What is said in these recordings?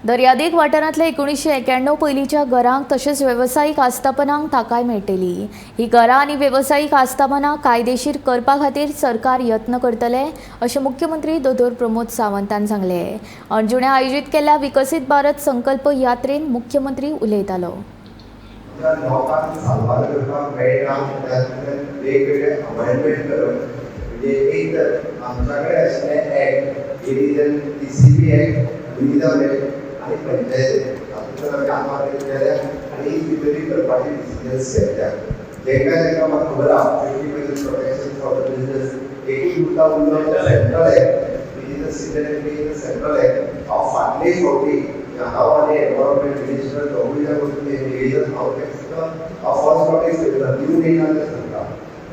दर्यादेग वाठारांतल्या 1991 पयलींच्या घरांक तशेंच वेवसायीक आस्थापनांक थाकाय मेळटली। ही घरां आनी वेवसायीक आस्थापनां कायदेशीर करपा खातीर सरकार यत्न करतले अशें मुख्यमंत्री दोतोर प्रमोद सावंतान सांगलें। अंजुणें आयोजीत केल्ल्या विकसीत भारत संकल्प यात्रेंत मुख्यमंत्री उलयतालो। लोकांक सांबाळ करपाक मेळटा त्यातून वेगवेगळे अमेंडमेंट करप म्हणजे एक तर आमच्याकडे आशिल्लें act division TCP act division act आनी पंचायत हातूंत आमी कामां केल्या आनी भितरली करपाची डिसिजन्स घेतल्या जेका म्हाका खबर आहा प्रोटेक्शन फॉर द बिजनेस एकूच मुद्दा उरलो तो central act business security central act हांव फाटले फावटी हांव आनी एनवायरमेंट मिनिस्टर दोगूय डिव्हिजन हांव फर्स्ट फावटी न्यू नेमांतले सांगता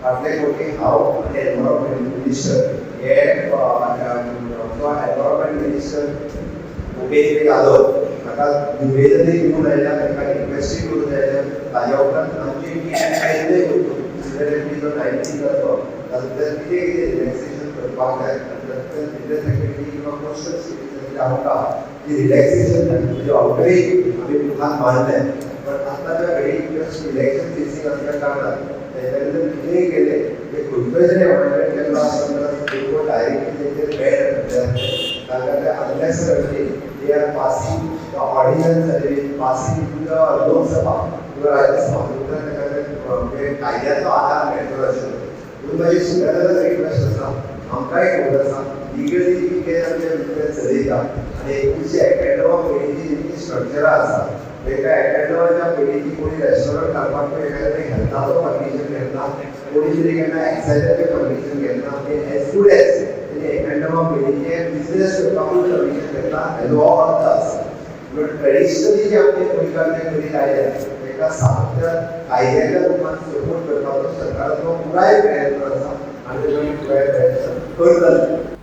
फाटले फावटी हांव आनी एनवायरमेंट मिनिस्टर हे एनवायरमेंट मिनिस्टर उपेंद्र यादव म्हाका निवेदनय दिवून आयल्या ताका रिक्वेस्टूय करून आयल्या ताज्या उपरांत आमची केन्नाय सिक्युरिटी जो 19 जातो तातूंतल्यान कितें कितें रिलॅक्सेशन करपाक जाय तातूंतल्यान बिजनेस एक्टिविटी किंवा कमर्शियल सिटीजन आमकां जी रिलॅक्सेशन म्हणजे ऑलरेडी आमी मुखार मांडलें पण आतांच्या घडीक जस्ट इलेक्शन फेसींग आसल्या कारणान तेन्ना कितेंय केलें ते खंयचोय जरी अमेंडमेंट केल्लो आसतना तो डायरेक्टली तेचेर बॅन ताका ते unnecessary they are passing the ordinance and passing to the Lok Sabha किंवा राज्यसभा म्हणजे कायद्याचो आधार मेळटलो अशें पूण म्हाजी सगळ्यांना रिक्वेस्ट आसा आमकांय खबर आसा लिगली कितें आमचे भितर चलयता आनी 1991 पयलींची जी स्ट्रक्चरां आसा एका 91च्या पयलींची कोणी रेस्टॉरंट घालपाक एखाद्या तरी हेल्थाचो परमिशन घेतना कोणी तरी केन्ना एक्सायजाचें परमिशन घेतना ते एज गुड एज 91 पयलींचे बिजनेस करपाकूय परमिशन घेतना हेजो हो अर्थ आसा पूण ट्रेडिशनली जे आमचे गोंयकारचे करीत आयले ताका सामक्या कायद्याच्या रुपान सपोर्ट करपाचो सरकाराचो पुराय प्रयत्न आसा आनी तो पुराय प्रयत्न करतले।